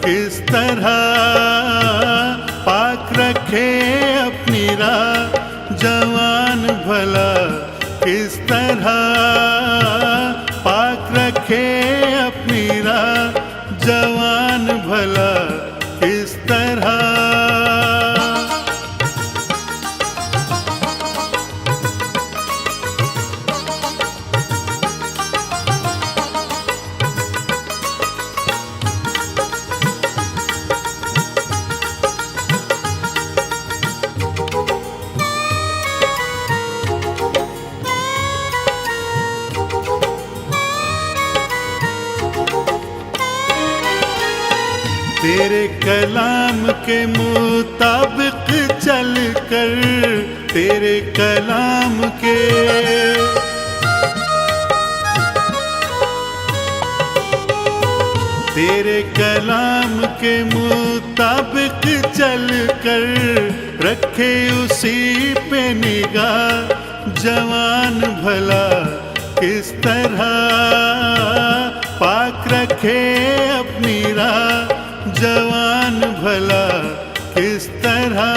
किस तरह पाक रखे अपनी राह जवान भला, किस तरह पाक रखे अपनी राह जवान भला, किस तरह। तेरे कलाम के मुताबिक चल कर, तेरे कलाम के तेरे कलाम के मुताबिक चल कर, रखे उसी पे निगाह जवान भला, किस तरह पाक रखे अपनी राह जवान भला, किस तरह।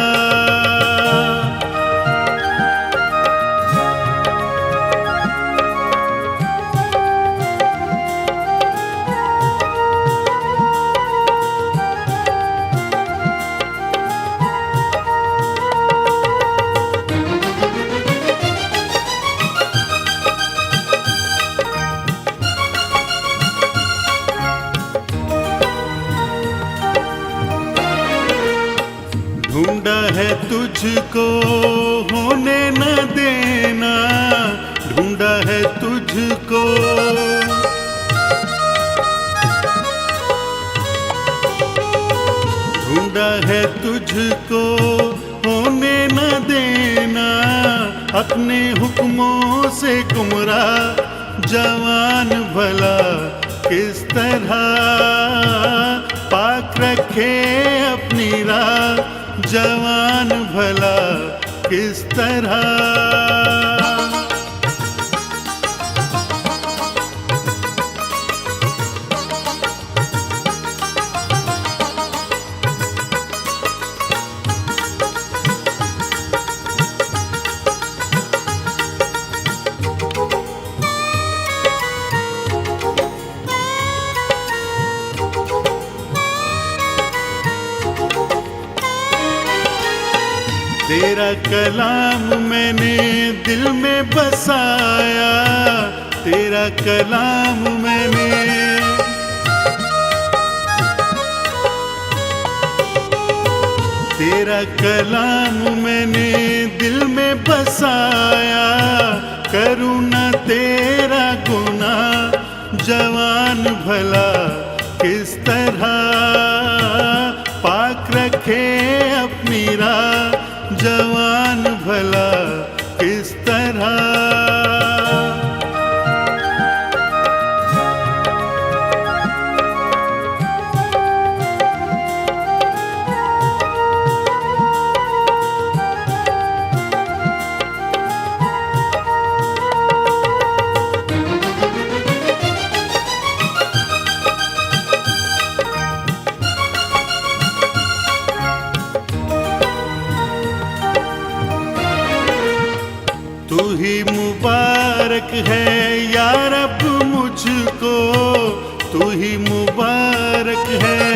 ढूंढा है तुझको होने न देना, ढूंढा है तुझको, ढूंढा है तुझको होने न देना, अपने हुक्मों से गुमराह जवान भला, किस तरह पाक रखे अपनी राह जवान भला, किस तरह। तेरा कलाम मैंने दिल में बसाया, तेरा कलाम मैंने तेरा कलाम मैंने दिल में बसाया, करूँ न तेरा गुनाह जवान भला, किस तरह पाक रखे अपनी राह जवान भला, किस तरह। तू ही मुबारक है या रब मुझको, तू ही मुबारक है,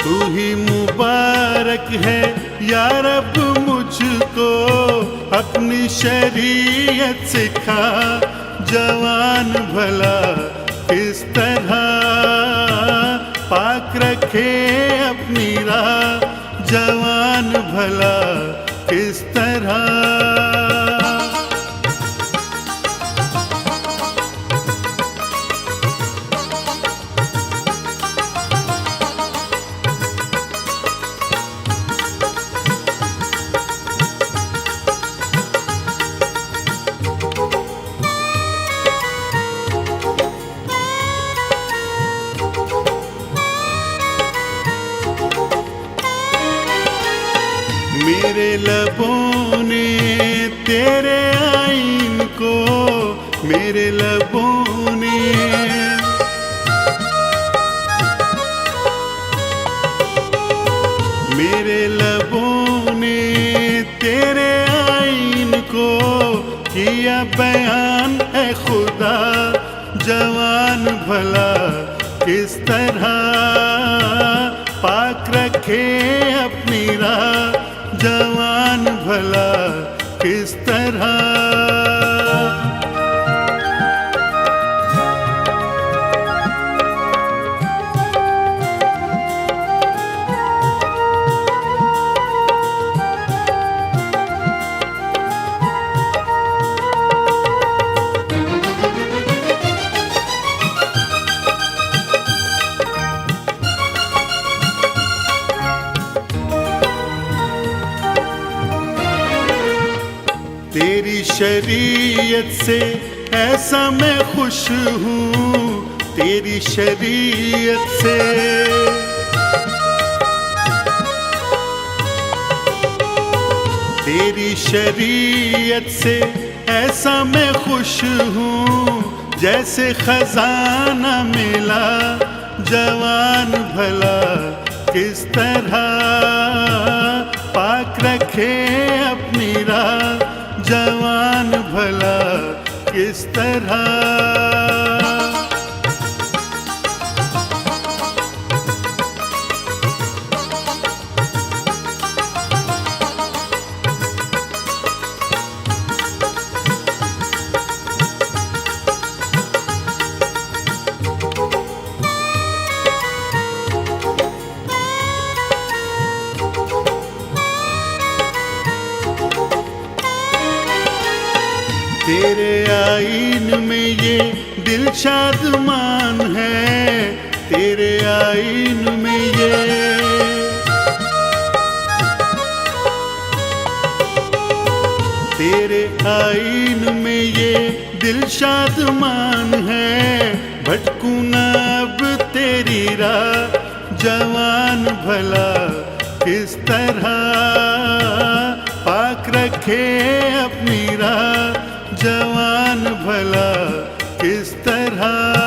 तू ही मुबारक है या रब मुझको, अपनी शरीयत सिखा जवान भला, किस तरह पाक रखे अपनी राह जवान भला, किस तरह। मेरे लबों ने तेरे आईन को मेरे लबों ने। मेरे लबों ने तेरे आईन को किया बयान, है खुदा जवान भला किस तरह पाक रखे अपनी राह, जवान भला किस तरह। तेरी शरीयत से ऐसा मैं खुश हूँ, तेरी शरीयत से। तेरी शरीयत से ऐसा मैं खुश हूँ, जैसे खजाना मिला जवान भला किस तरह पाक रखे अपनी राह, जवान भला किस तरह। तेरे आईन में ये दिल शादमान है, तेरे आईन में ये। तेरे आईन में ये दिल शादमान है, भटकूं ना अब तेरी राह, जवान भला किस तरह पाक रखे अपनी राह, जवान भला किस तरह।